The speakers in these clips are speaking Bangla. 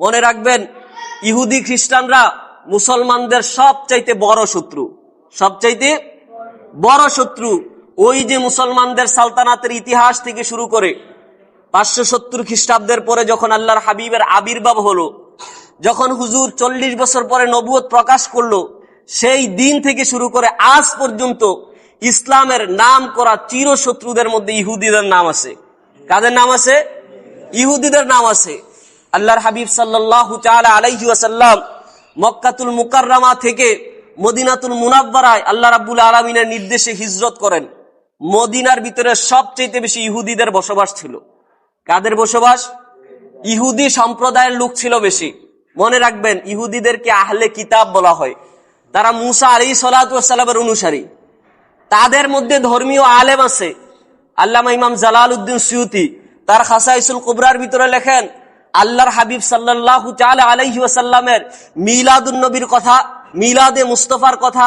মনে রাখবেন, ইহুদি খ্রিস্টানরা মুসলমানদের সবচাইতে বড় শত্রু, সবচাইতে বড় শত্রু। ওই যে মুসলমানদের সালতানাতের ইতিহাস থেকে শুরু করে 570 খ্রিস্টাব্দের পরে যখন আল্লাহর হাবিবের আবির্ভাব হলো, যখন হুজুর 40 বছর পরে নবুয়ত প্রকাশ করলো, সেই দিন থেকে শুরু করে আজ পর্যন্ত ইসলামের নাম করা চিরশত্রুদের মধ্যে ইহুদিদের নাম আছে। কাদের নাম আছে? ইহুদিদের নাম আছে। আল্লাহর হাবিব সাল্লাল্লাহু তাআলা আলাইহি ওয়াসাল্লাম মক্কাতুল মুকাররমা থেকে মদিনাতুল মুনাওয়ারায় আল্লাহ রাব্বুল আলামিনের নির্দেশে হিজরত করেন। মদিনার ভিতরে সবচেয়ে বেশি ইহুদিদের বসবাস ছিল। কাদের বসবাস? ইহুদি সম্প্রদায়ের লোক ছিল বেশি। মনে রাখবেন, ইহুদিদেরকে আহলে কিতাব বলা হয়। তারা মুসা আলাইহিস সালাতু ওয়াস সালামের অনুসারী। তাদের মধ্যে ধর্মীয় আলেম আছে। আল্লামা ইমাম জালালউদ্দিন সুয়ুতি তার খাসাইসুল কুবরার ভিতরে লেখেন, আল্লাহর হাবিব সাল্লাল্লাহু তাআলা আলাইহি ওয়াসাল্লামের মিলাদুন নবীর কথা, মিলাদে মুস্তাফার কথা,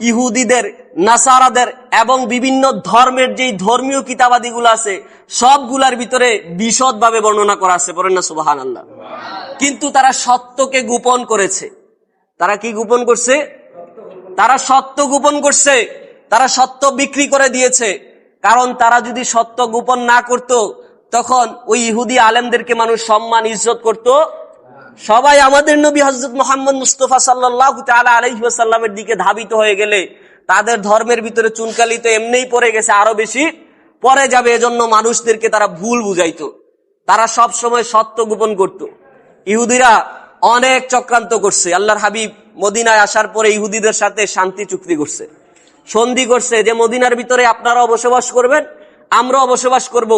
ইহুদিদের, নাসারাদের এবং বিভিন্ন ধর্মের যেই ধর্মীয় কিতাবাদিগুলো আছে সবগুলার ভিতরে বিশদভাবে বর্ণনা করা আছে। বলেন না সুবহানাল্লাহ। কিন্তু তারা সত্যকে গোপন করেছে। তারা কি গোপন করছে? তারা সত্য গোপন করছে। তারা সত্য বিক্রি করে দিয়েছে। কারণ তারা যদি সত্য গোপন না করত, তখন ওই ইহুদি আলেমদেরকে মানুষ সম্মান ইজ্জত করত। সবাই আমাদের নবী হযরত মুহাম্মদ মুস্তাফা সাল্লাল্লাহু তাআলা আলাইহি ওয়াসাল্লামের দিকে ধাবিত হয়ে গেলে তাদের ধর্মের ভিতরে চুনকালি তো এমনিই পড়ে গেছে, আরো বেশি পরে যাবে। এজন্য মানুষদেরকে তারা ভুল বুঝাইতো। তারা সব সময় সত্য গোপন করত। ইহুদিরা অনেক চক্রান্ত করছে। আল্লাহর হাবিব মদিনায় আসার পরে ইহুদিদের সাথে শান্তি চুক্তি করছে, সন্ধি করছে যে মদিনার ভিতরে আপনারাও বসবাস করবেন, আমরাও বসবাস করব।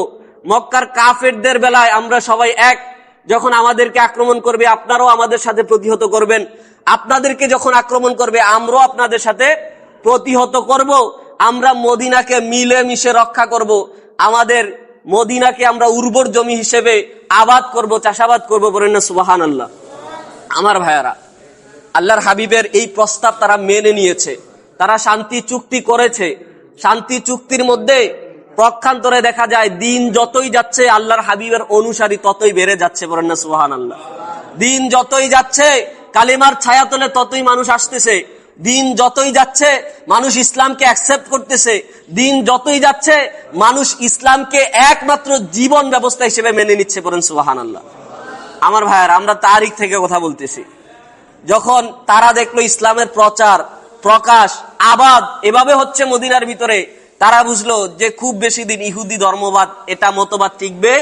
মক্কার কাফেরদের বেলায় আমরা সবাই এক। যখন আমাদেরকে আক্রমণ করবে আপনারাও আমাদের সাথে প্রতিহত করবেন, আপনাদেরকে যখন আক্রমণ করবে আমরাও আপনাদের সাথে প্রতিহত করব। আমরা মদিনাকে মিলে মিশে রক্ষা করব। আমাদের মদিনাকে আমরা উর্বর জমি হিসেবে আবাদ করব, চাষাবাদ করব। বলেন না সুবহানাল্লাহ। আমার ভাইয়ারা, আল্লাহর হাবিবের এই প্রস্তাব তারা মেনে নিয়েছে। তারা শান্তি চুক্তি করেছে। শান্তি চুক্তির মধ্যে পক্ষান্তরে দেখা যায় দিন যতই যাচ্ছে আল্লাহর হাবিবের অনুসারী ততই বেড়ে যাচ্ছে। বলেন না সুবহানাল্লাহ। দিন যতই যাচ্ছে কালিমার ছায়াতলে ততই মানুষ আসতেছে। দিন যতই যাচ্ছে মানুষ ইসলামকে অ্যাকসেপ্ট করতেছে। দিন যতই যাচ্ছে মানুষ ইসলামকে একমাত্র জীবন ব্যবস্থা হিসেবে মেনে নিচ্ছে। বলেন সুবহানাল্লাহ। আমার ভাইয়ার, আমরা তারিখ থেকে কথা বলতেছি। যখন তারা দেখলো ইসলামের প্রচার প্রকাশ আবাদ এভাবে হচ্ছে মদিনার ভিতরে, তারা বুঝলো যে খুব বেশি দিন ইহুদি ধর্মবাদ এটা মতবাদ টিকবে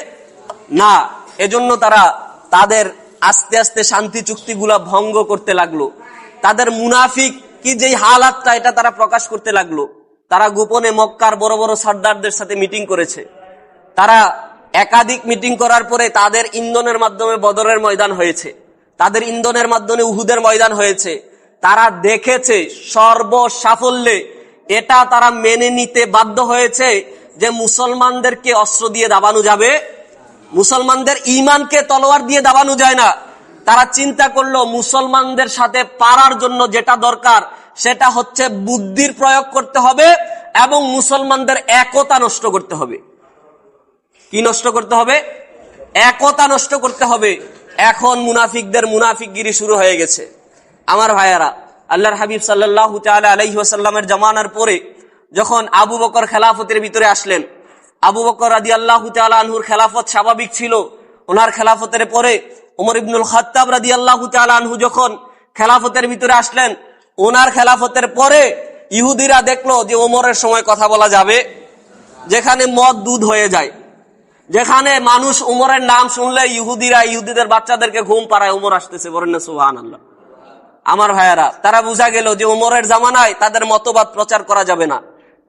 না। এজন্য তারা তাদের আস্তে আস্তে শান্তি চুক্তিগুলা ভঙ্গ করতে লাগলো। তাদের মুনাফিক কি যেই হালাতটা এটা তারা প্রকাশ করতে লাগলো। তারা গোপনে মক্কার বড় বড় সর্দারদের সাথে মিটিং করেছে। তারা একাধিক মিটিং করার পরে তাদের ইন্ধনের মাধ্যমে বদরের ময়দান হয়েছে, তাদের ইন্ধনের মাধ্যমে উহুদের ময়দান হয়েছে। তারা দেখেছে সর্বসাফল্যে এটা তারা মেনে নিতে বাধ্য হয়েছে যে মুসলমানদেরকে অস্ত্র দিয়ে দাবানো যাবে, মুসলমানদের ঈমানকে তলোয়ার দিয়ে দাবানো যায় না। তারা চিন্তা করলো মুসলমানদের সাথে পারার জন্য যেটা দরকার সেটা হচ্ছে বুদ্ধির প্রয়োগ করতে হবে এবং মুসলমানদের একতা নষ্ট করতে হবে। কি নষ্ট করতে হবে? একতা নষ্ট করতে হবে। এখন মুনাফিকদের মুনাফিকগিরি শুরু হয়ে গেছে। আমার ভাইয়ারা, আল্লাহর হাবিব সাল্লাল্লাহু তাআলা আলাইহি ওয়াসাল্লামের জামানার পরে যখন আবু বকর খেলাফতের ভিতরে আসলেন, আবু বকর রাদিয়াল্লাহু তাআলা আনহুর খেলাফত স্বাভাবিক ছিল। ওনার খেলাফতের পরে ওমর ইবনুল খাত্তাব রাদিয়াল্লাহু তাআলা আনহু যখন খেলাফতের ভিতরে আসলেন, ওনার খেলাফতের পরে ইহুদিরা দেখলো যে ওমরের সময় কথা বলা যাবে, যেখানে মদ দুধ হয়ে যায়, যেখানে মানুষ ওমরের নাম শুনলে ইহুদিদের বাচ্চাদেরকে ঘুম পাড়ায় ওমর আসতেছে। বলেন না সুবহানাল্লাহ। আমার ভাইয়ারা, তারা বুঝা গেল যে ওমরের জামানায় তাদের মতবাদ প্রচার করা যাবে না,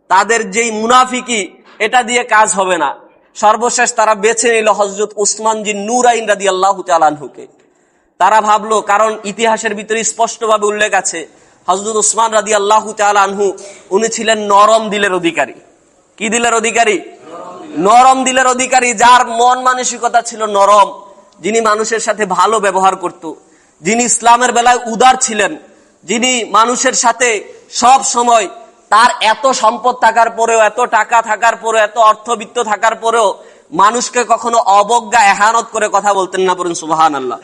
তাদের যেই মুনাফিকি এটা দিয়ে কাজ হবে না। সর্বশেষ তারা বেছে নিল হযরত উসমান জিন নূরাইন রাদিয়াল্লাহু তাআলা আনহুকে। তারা ভাবলো, কারণ ইতিহাসের ভিতরে স্পষ্টভাবে উল্লেখ আছে হযরত উসমান রাদিয়াল্লাহু তাআলা আনহু উনি ছিলেন নরম দিলের অধিকারী। কি দিলের অধিকারী? নরম দিলের অধিকারী, যার মন মানসিকতা ছিল নরম, যিনি মানুষের সাথে ভালো ব্যবহার করত, যিনি ইসলামের বেলায় উদার ছিলেন, যিনি মানুষের সাথে সব সময় তার এত সম্পদ থাকার পরেও, এত টাকা থাকার পরেও, এত অর্থবিত্ত থাকার পরেও মানুষকে কখনো অবজ্ঞা এহানত করে কথা বলতেন না। বলুন সুবহানাল্লাহ।